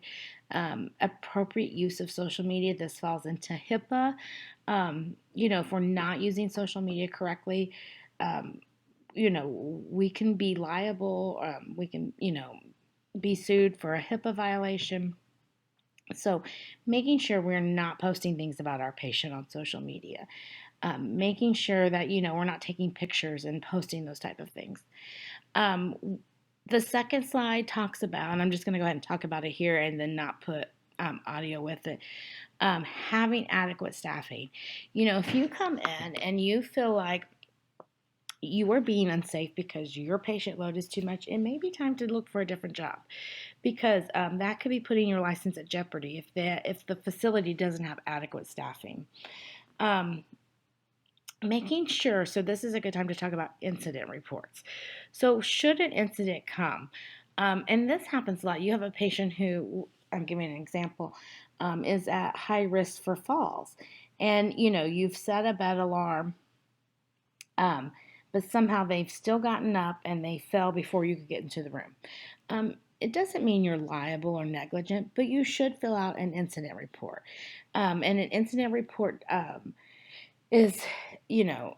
Appropriate use of social media. This falls into HIPAA. If we're not using social media correctly, we can be liable. We can, be sued for a HIPAA violation. So making sure we're not posting things about our patient on social media. Making sure that, we're not taking pictures and posting those type of things. The second slide talks about, and I'm just going to go ahead and talk about it here and then not put audio with it. Having adequate staffing. If you come in and you feel like you are being unsafe because your patient load is too much, it may be time to look for a different job, because that could be putting your license at jeopardy if the facility doesn't have adequate staffing. Um, Making sure, so this is a good time to talk about incident reports. So should an incident come, and this happens a lot, you have a patient who, I'm giving an example, is at high risk for falls, and you've set a bed alarm, um, but somehow they've still gotten up and they fell before you could get into the room. It doesn't mean you're liable or negligent, but you should fill out an incident report. And an incident report is, you know,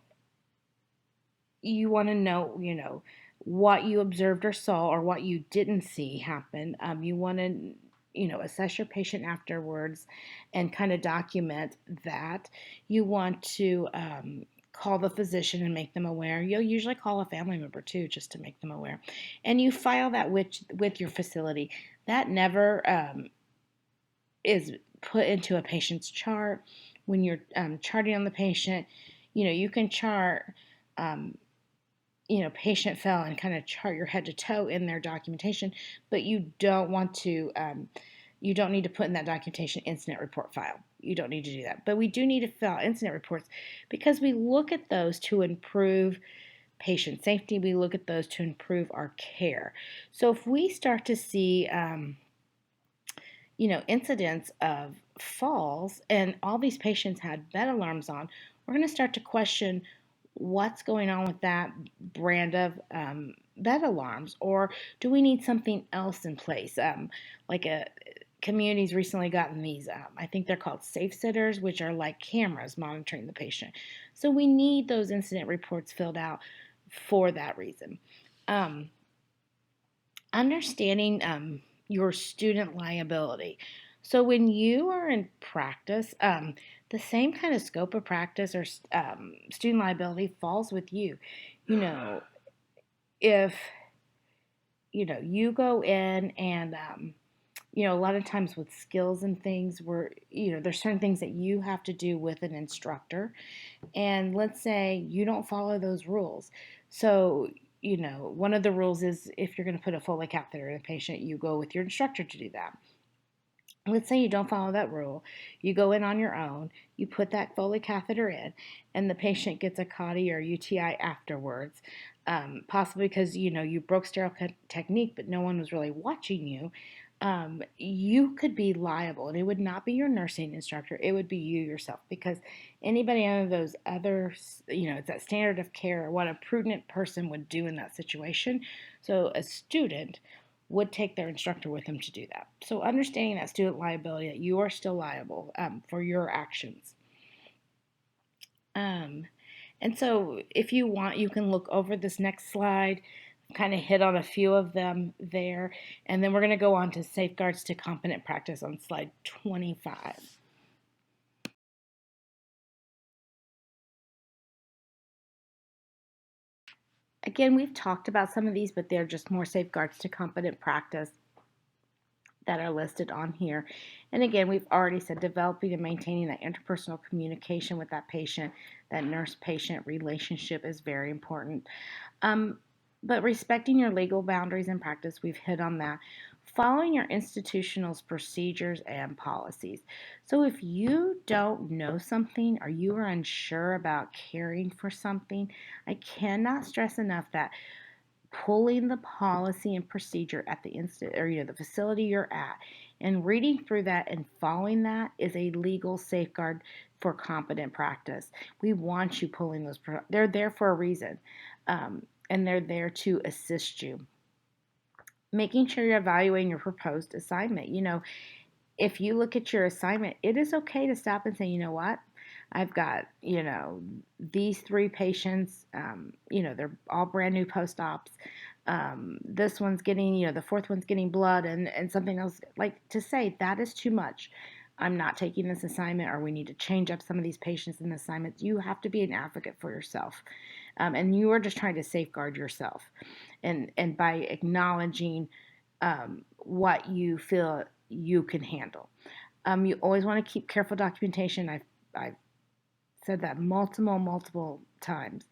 you want to know, what you observed or saw or what you didn't see happen. You want to, assess your patient afterwards and kind of document that. You want to call the physician and make them aware. You'll usually call a family member too, just to make them aware. And you file that with your facility. That never is put into a patient's chart. When you're charting on the patient, you can chart. Patient fell and kind of chart your head to toe in their documentation, but you don't want to, you don't need to put in that documentation incident report file. You don't need to do that. But we do need to fill out incident reports because we look at those to improve patient safety. We look at those to improve our care. So if we start to see, incidents of falls and all these patients had bed alarms on, we're going to start to question what's going on with that brand of bed alarms, or do we need something else in place? Like a community's recently gotten these, I think they're called safe sitters, which are like cameras monitoring the patient. So we need those incident reports filled out for that reason. Um, Understanding your student liability. So when you are in practice, the same kind of scope of practice or student liability falls with you. If you go in and a lot of times with skills and things where there's certain things that you have to do with an instructor, and let's say you don't follow those rules. So one of the rules is if you're going to put a Foley catheter in a patient, you go with your instructor to do that. Let's say you don't follow that rule. You go in on your own, you put that Foley catheter in, and the patient gets a COTI or UTI afterwards, possibly because you broke sterile technique, but no one was really watching you. You could be liable, and it would not be your nursing instructor, it would be you yourself, because anybody under those other, it's that standard of care, what a prudent person would do in that situation. So a student would take their instructor with them to do that. So understanding that student liability, that you are still liable for your actions. And so if you want, you can look over this next slide, kind of hit on a few of them there, and then we're going to go on to safeguards to competent practice on slide 25. Again, we've talked about some of these, but they're just more safeguards to competent practice that are listed on here. And again, we've already said developing and maintaining that interpersonal communication with that patient, that nurse-patient relationship is very important. But respecting your legal boundaries in practice, we've hit on that. Following your institutional's procedures and policies. So if you don't know something or you are unsure about caring for something, I cannot stress enough that pulling the policy and procedure at the the facility you're at and reading through that and following that is a legal safeguard for competent practice. We want you pulling those. They're there for a reason, and they're there to assist you. Making sure you're evaluating your proposed assignment. If you look at your assignment, it is okay to stop and say, you know what? I've got, these 3 patients, they're all brand new post-ops. This one's getting, the 4th one's getting blood and something else. Like to say, that is too much. I'm not taking this assignment, or we need to change up some of these patients in the assignments. You have to be an advocate for yourself. And you are just trying to safeguard yourself. And by acknowledging what you feel you can handle. You always want to keep careful documentation. I've said that multiple times.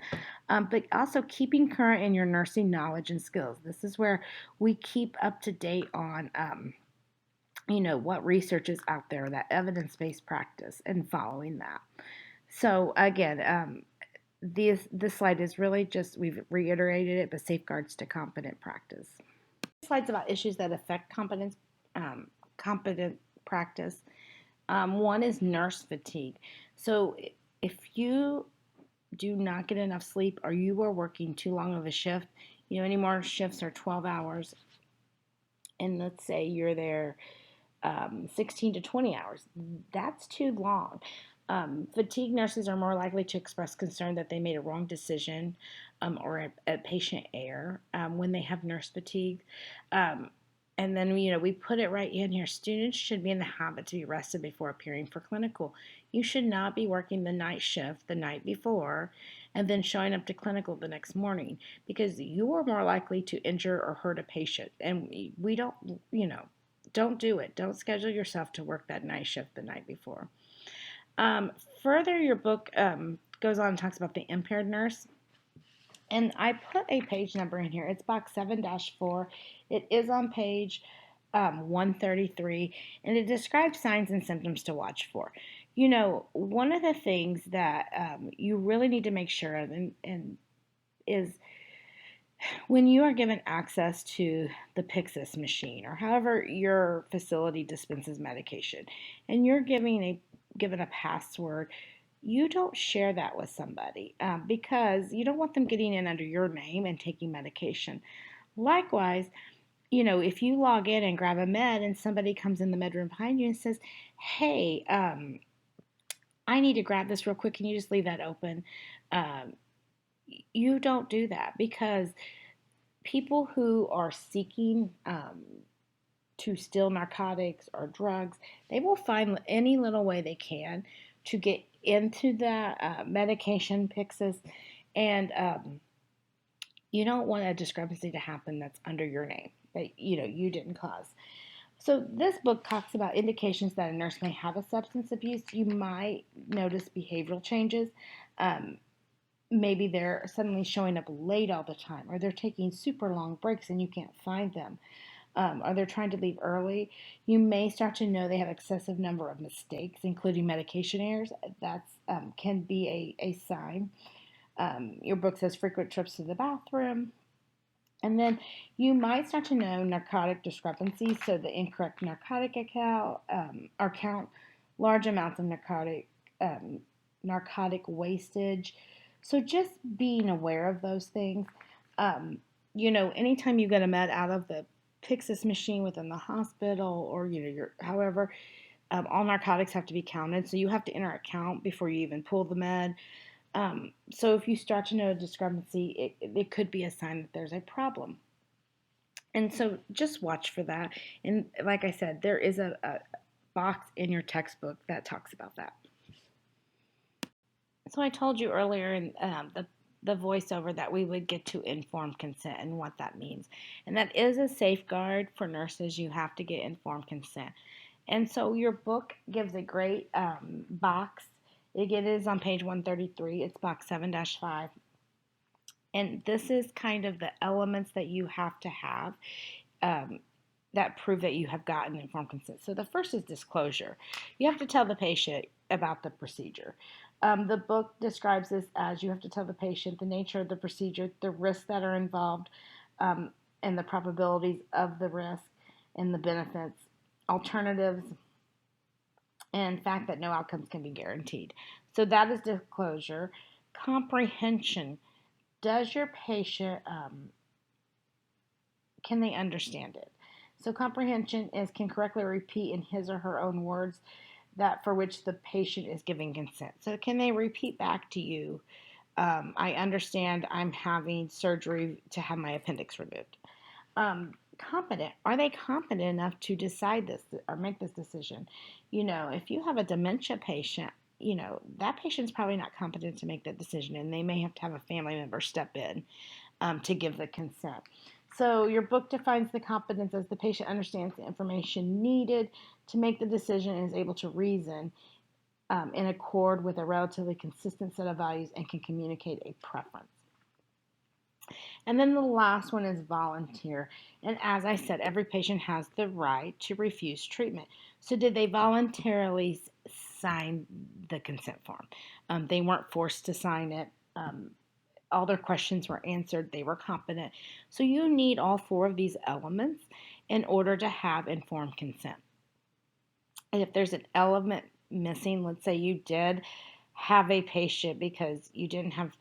But also keeping current in your nursing knowledge and skills. This is where we keep up to date on, what research is out there, that evidence-based practice, and following that. So again, this slide is really just, we've reiterated it, but safeguards to competent practice. Slides about issues that affect competent practice. One is nurse fatigue. So if you do not get enough sleep or you are working too long of a shift, any more shifts are 12 hours, and let's say you're there 16 to 20 hours, that's too long. Fatigue nurses are more likely to express concern that they made a wrong decision or a patient error when they have nurse fatigue. And then, we put it right in here. Students should be in the habit to be rested before appearing for clinical. You should not be working the night shift the night before and then showing up to clinical the next morning, because you are more likely to injure or hurt a patient. And we don't do it. Don't schedule yourself to work that night shift the night before. Further, your book goes on and talks about the impaired nurse. And I put a page number in here. It's box 7-4. It is on page 133, and it describes signs and symptoms to watch for. One of the things that you really need to make sure of and is when you are given access to the Pyxis machine, or however your facility dispenses medication, and you're given a password, you don't share that with somebody because you don't want them getting in under your name and taking medication. Likewise, if you log in and grab a med and somebody comes in the med room behind you and says, hey, I need to grab this real quick, can you just leave that open? You don't do that, because people who are seeking to steal narcotics or drugs, they will find any little way they can to get into the medication Pyxis, and you don't want a discrepancy to happen that's under your name that you didn't cause. So this book talks about indications that a nurse may have a substance abuse. You might notice behavioral changes. Maybe they're suddenly showing up late all the time, or they're taking super long breaks and you can't find them. Or they're trying to leave early. You may start to know they have excessive number of mistakes, including medication errors. That can be a sign. Your book says frequent trips to the bathroom. And then you might start to know narcotic discrepancies, so the incorrect narcotic account, or count, large amounts of narcotic wastage. So just being aware of those things. Anytime you get a med out of the Pyxis machine within the hospital, or however, all narcotics have to be counted, so you have to enter a count before you even pull the med. So if you start to know a discrepancy, it could be a sign that there's a problem. And so just watch for that. And like I said, there is a box in your textbook that talks about that. So I told you earlier in the voiceover that we would get to informed consent and what that means. And that is a safeguard for nurses. You have to get informed consent. And so your book gives a great box. It is on page 133. It's box 7-5. And this is kind of the elements that you have to have that prove that you have gotten informed consent. So the first is disclosure. You have to tell the patient about the procedure. The book describes this as you have to tell the patient the nature of the procedure, the risks that are involved, and the probabilities of the risk and the benefits, alternatives, and fact that no outcomes can be guaranteed. So that is disclosure. Comprehension. Does your patient, can they understand it? So comprehension is can correctly repeat in his or her own words that for which the patient is giving consent. So can they repeat back to you, I understand I'm having surgery to have my appendix removed. Competent. Are they competent enough to decide this or make this decision? If you have a dementia patient, that patient's probably not competent to make that decision, and they may have to have a family member step in to give the consent. So your book defines the competence as the patient understands the information needed to make the decision and is able to reason in accord with a relatively consistent set of values and can communicate a preference. And then the last one is volunteer. And as I said, every patient has the right to refuse treatment. So did they voluntarily sign the consent form? They weren't forced to sign it. All their questions were answered. They were competent. So you need all four of these elements in order to have informed consent. And if there's an element missing, let's say you did have a patient because you didn't have,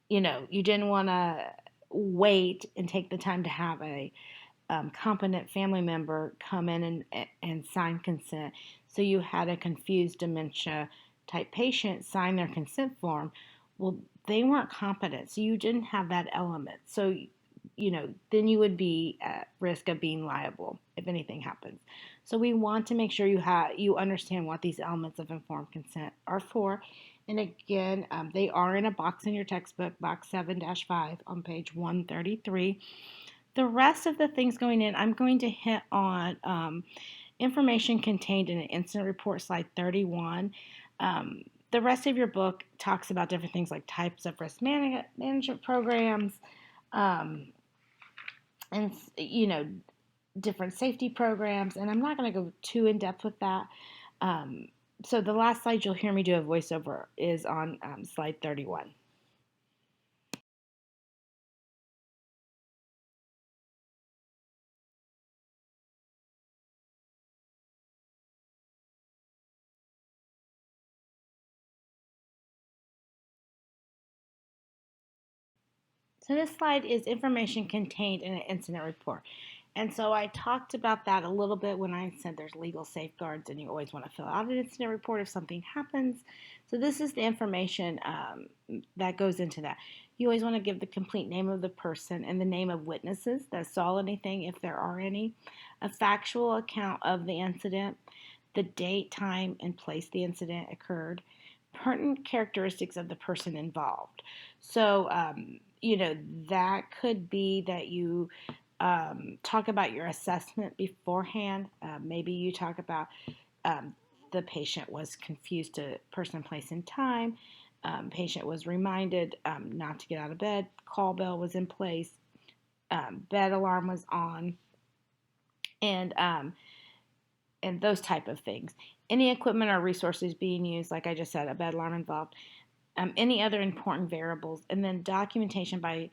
you didn't want to wait and take the time to have a competent family member come in and sign consent. So you had a confused dementia type patient sign their consent form. Well, they weren't competent, so you didn't have that element. So, then you would be at risk of being liable if anything happens. So we want to make sure you understand what these elements of informed consent are for. And again, they are in a box in your textbook, box 7-5 on page 133. The rest of the things going in, I'm going to hit on information contained in an incident report, slide 31. The rest of your book talks about different things like types of risk management programs, and different safety programs. And I'm not going to go too in depth with that. So the last slide you'll hear me do a voiceover is on slide 31. So this slide is information contained in an incident report. And so I talked about that a little bit when I said there's legal safeguards and you always want to fill out an incident report if something happens. So this is the information that goes into that. You always want to give the complete name of the person and the name of witnesses that saw anything, if there are any, a factual account of the incident, the date, time, and place the incident occurred, pertinent characteristics of the person involved. So, that could be that you talk about your assessment beforehand. Maybe you talk about the patient was confused to person, place, and time. Patient was reminded not to get out of bed. Call bell was in place. Bed alarm was on, and those type of things. Any equipment or resources being used, like I just said, a bed alarm involved. Any other important variables, and then documentation by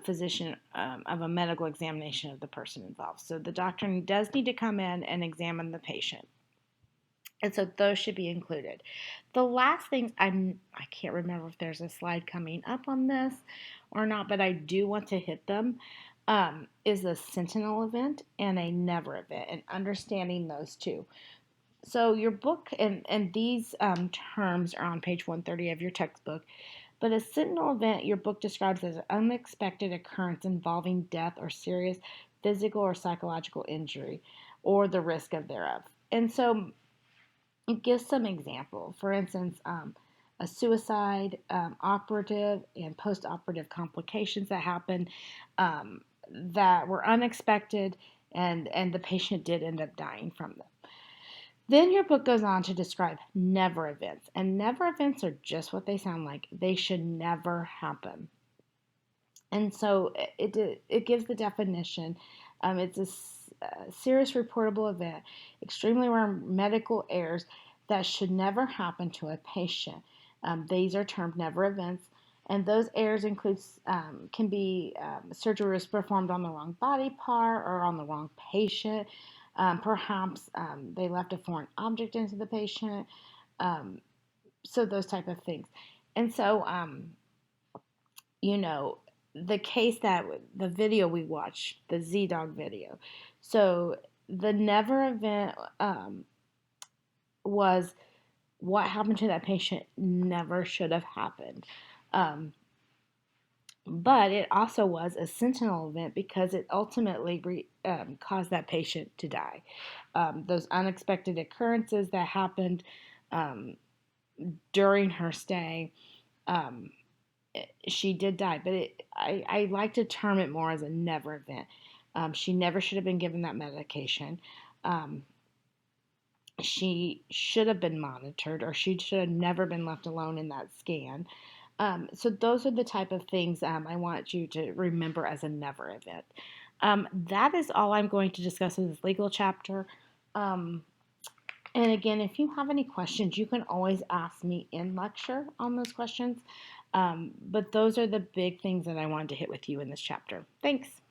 physician of a medical examination of the person involved. So the doctor does need to come in and examine the patient. And so those should be included. The last things, I can't remember if there's a slide coming up on this or not, but I do want to hit them, is a sentinel event and a never event, and understanding those two. So your book and these terms are on page 130 of your textbook. But a sentinel event, your book describes as an unexpected occurrence involving death or serious physical or psychological injury or the risk of thereof. And so it gives some example. For instance, a suicide, operative and post-operative complications that happen that were unexpected, and the patient did end up dying from them. Then your book goes on to describe never events. And never events are just what they sound like. They should never happen. And so it gives the definition. It's a serious reportable event, extremely rare medical errors that should never happen to a patient. These are termed never events. And those errors can be surgery was performed on the wrong body part or on the wrong patient. Perhaps they left a foreign object into the patient. So those type of things. And so, the case the video we watched, the Z-Dog video. So the never event was what happened to that patient never should have happened. But it also was a sentinel event because it ultimately caused that patient to die. Those unexpected occurrences that happened during her stay she did die, but I like to term it more as a never event. She never should have been given that medication. Um, she should have been monitored, or she should have never been left alone in that scan. So those are the type of things I want you to remember as a never event. That is all I'm going to discuss in this legal chapter. Um, and again, if you have any questions, you can always ask me in lecture on those questions. But those are the big things that I wanted to hit with you in this chapter. Thanks.